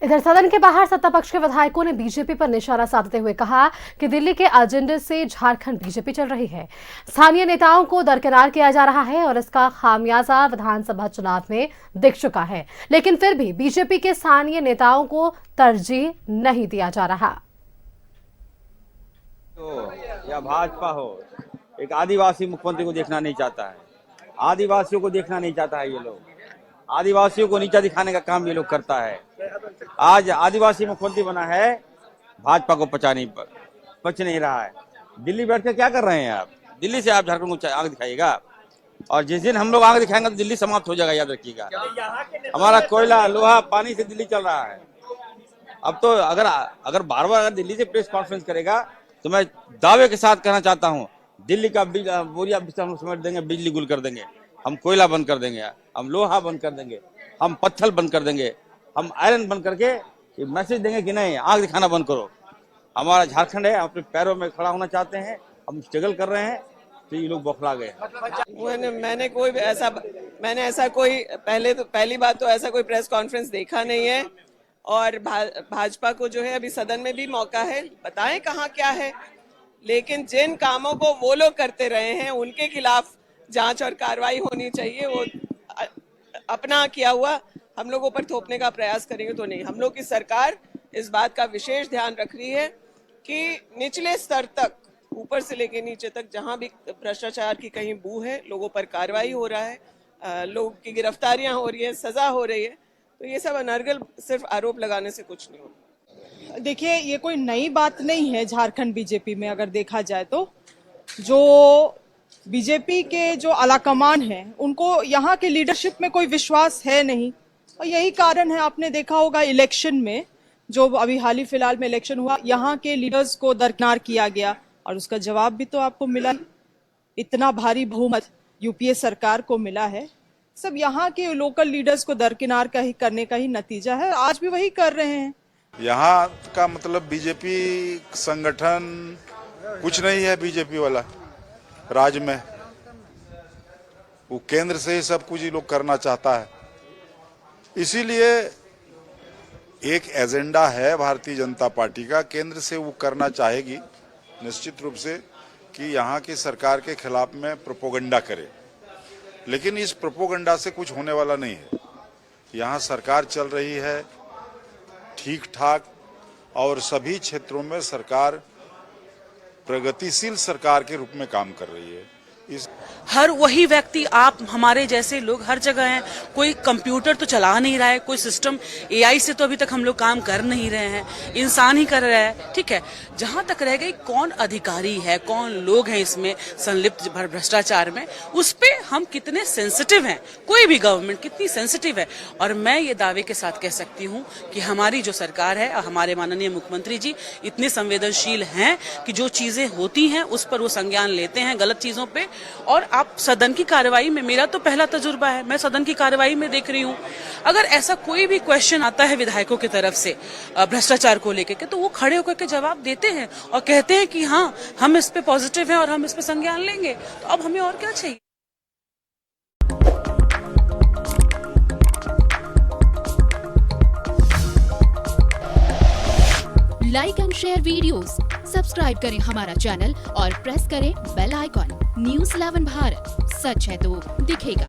इधर सदन के बाहर सत्ता पक्ष के विधायकों ने बीजेपी पर निशाना साधते हुए कहा कि दिल्ली के एजेंडे से झारखंड बीजेपी चल रही है। स्थानीय नेताओं को दरकिनार किया जा रहा है और इसका खामियाजा विधानसभा चुनाव में दिख चुका है, लेकिन फिर भी बीजेपी के स्थानीय नेताओं को तरजीह नहीं दिया जा रहा। तो या भाजपा हो, एक आदिवासी मुख्यमंत्री को देखना नहीं चाहता है, आदिवासियों को देखना नहीं चाहता है। ये लोग आदिवासियों को नीचा दिखाने का काम ये लोग करता है। आज आदिवासी मुख्यमंत्री बना है, भाजपा को पच नहीं रहा है। दिल्ली बैठ कर क्या कर रहे हैं आप? दिल्ली से आप झारखंड को आंख दिखाइएगा, और जिस दिन हम लोग आंख दिखाएंगे तो दिल्ली समाप्त हो जाएगा, याद रखिएगा। हमारा कोयला, लोहा, पानी से दिल्ली चल रहा है। अब तो अगर बार बार अगर दिल्ली से प्रेस कॉन्फ्रेंस करेगा तो मैं दावे के साथ कहना चाहता हूँ, दिल्ली का बोरिया हम समेट देंगे, बिजली गुल कर देंगे, हम कोयला बंद कर देंगे, हम लोहा बंद कर देंगे, हम पत्थर बंद कर देंगे, हम आयरन बंद करके मैसेज देंगे कि नहीं, आग दिखाना बंद करो। हमारा झारखंड है, हम अपने पैरों में खड़ा होना चाहते हैं, हम स्ट्रगल कर रहे हैं, तो ये लोग बौखला गए। मैंने ऐसा कोई पहली बात तो ऐसा कोई प्रेस कॉन्फ्रेंस देखा नहीं है। और भाजपा को जो है अभी सदन में भी मौका है, बताएं कहाँ क्या है। लेकिन जिन कामों को वो लोग करते रहे हैं उनके खिलाफ जांच और कार्रवाई होनी चाहिए। वो अपना किया हुआ हम लोगों पर थोपने का प्रयास करेंगे तो नहीं। हम लोग की सरकार इस बात का विशेष ध्यान रख रही है कि निचले स्तर तक, ऊपर से लेकर नीचे तक, जहां भी भ्रष्टाचार की कहीं बू है, लोगों पर कार्रवाई हो रहा है, लोगों की गिरफ्तारियां हो रही है, सजा हो रही है। तो ये सब अनर्गल सिर्फ आरोप लगाने से कुछ नहीं होगा। देखिए, ये कोई नई बात नहीं है झारखंड बीजेपी में। अगर देखा जाए तो जो बीजेपी के जो आलाकमान है उनको यहाँ के लीडरशिप में कोई विश्वास है नहीं, और यही कारण है। आपने देखा होगा इलेक्शन में, जो अभी हाल ही फिलहाल में इलेक्शन हुआ, यहाँ के लीडर्स को दरकिनार किया गया और उसका जवाब भी तो आपको मिला। इतना भारी बहुमत यूपीए सरकार को मिला है। सब यहाँ के लोकल लीडर्स को दरकिनार करने का ही नतीजा है। आज भी वही कर रहे हैं। यहाँ का मतलब बीजेपी संगठन कुछ नहीं है। बीजेपी वाला राज्य में वो केंद्र से ही सब कुछ ही लोग करना चाहता है। इसीलिए एक एजेंडा है भारतीय जनता पार्टी का, केंद्र से वो करना चाहेगी निश्चित रूप से कि यहाँ की सरकार के खिलाफ में प्रोपोगंडा करे। लेकिन इस प्रोपोगंडा से कुछ होने वाला नहीं है। यहाँ सरकार चल रही है ठीक ठाक, और सभी क्षेत्रों में सरकार प्रगतिशील सरकार के रूप में काम कर रही है। हर वही व्यक्ति, आप हमारे जैसे लोग हर जगह हैं। कोई कंप्यूटर तो चला नहीं रहा है, कोई सिस्टम एआई से तो अभी तक हम लोग काम कर नहीं रहे हैं, इंसान ही कर रहा है। ठीक है, जहां तक रह गई कौन अधिकारी है, कौन लोग हैं इसमें संलिप्त भ्रष्टाचार में, उस पे हम कितने सेंसिटिव हैं, कोई भी गवर्नमेंट कितनी सेंसिटिव है। और मैं ये दावे के साथ कह सकती हूँ कि हमारी जो सरकार है और हमारे माननीय मुख्यमंत्री जी इतने संवेदनशील हैं कि जो चीजें होती हैं उस पर वो संज्ञान लेते हैं, गलत चीजों पे। और आप सदन की कार्रवाई में, मेरा तो पहला तजुर्बा है, मैं सदन की कार्रवाई में देख रही हूँ, अगर ऐसा कोई भी क्वेश्चन आता है विधायकों की तरफ से भ्रष्टाचार को लेकर के, तो वो खड़े होकर के जवाब देते हैं और कहते हैं कि हाँ, हम इस पे पॉजिटिव हैं और हम इस पे संज्ञान लेंगे। तो अब हमें और क्या चाहिए। Like and share videos, subscribe करें हमारा चैनल और प्रेस करें बेल आइकॉन। न्यूज़ 11 भारत, सच है तो दिखेगा।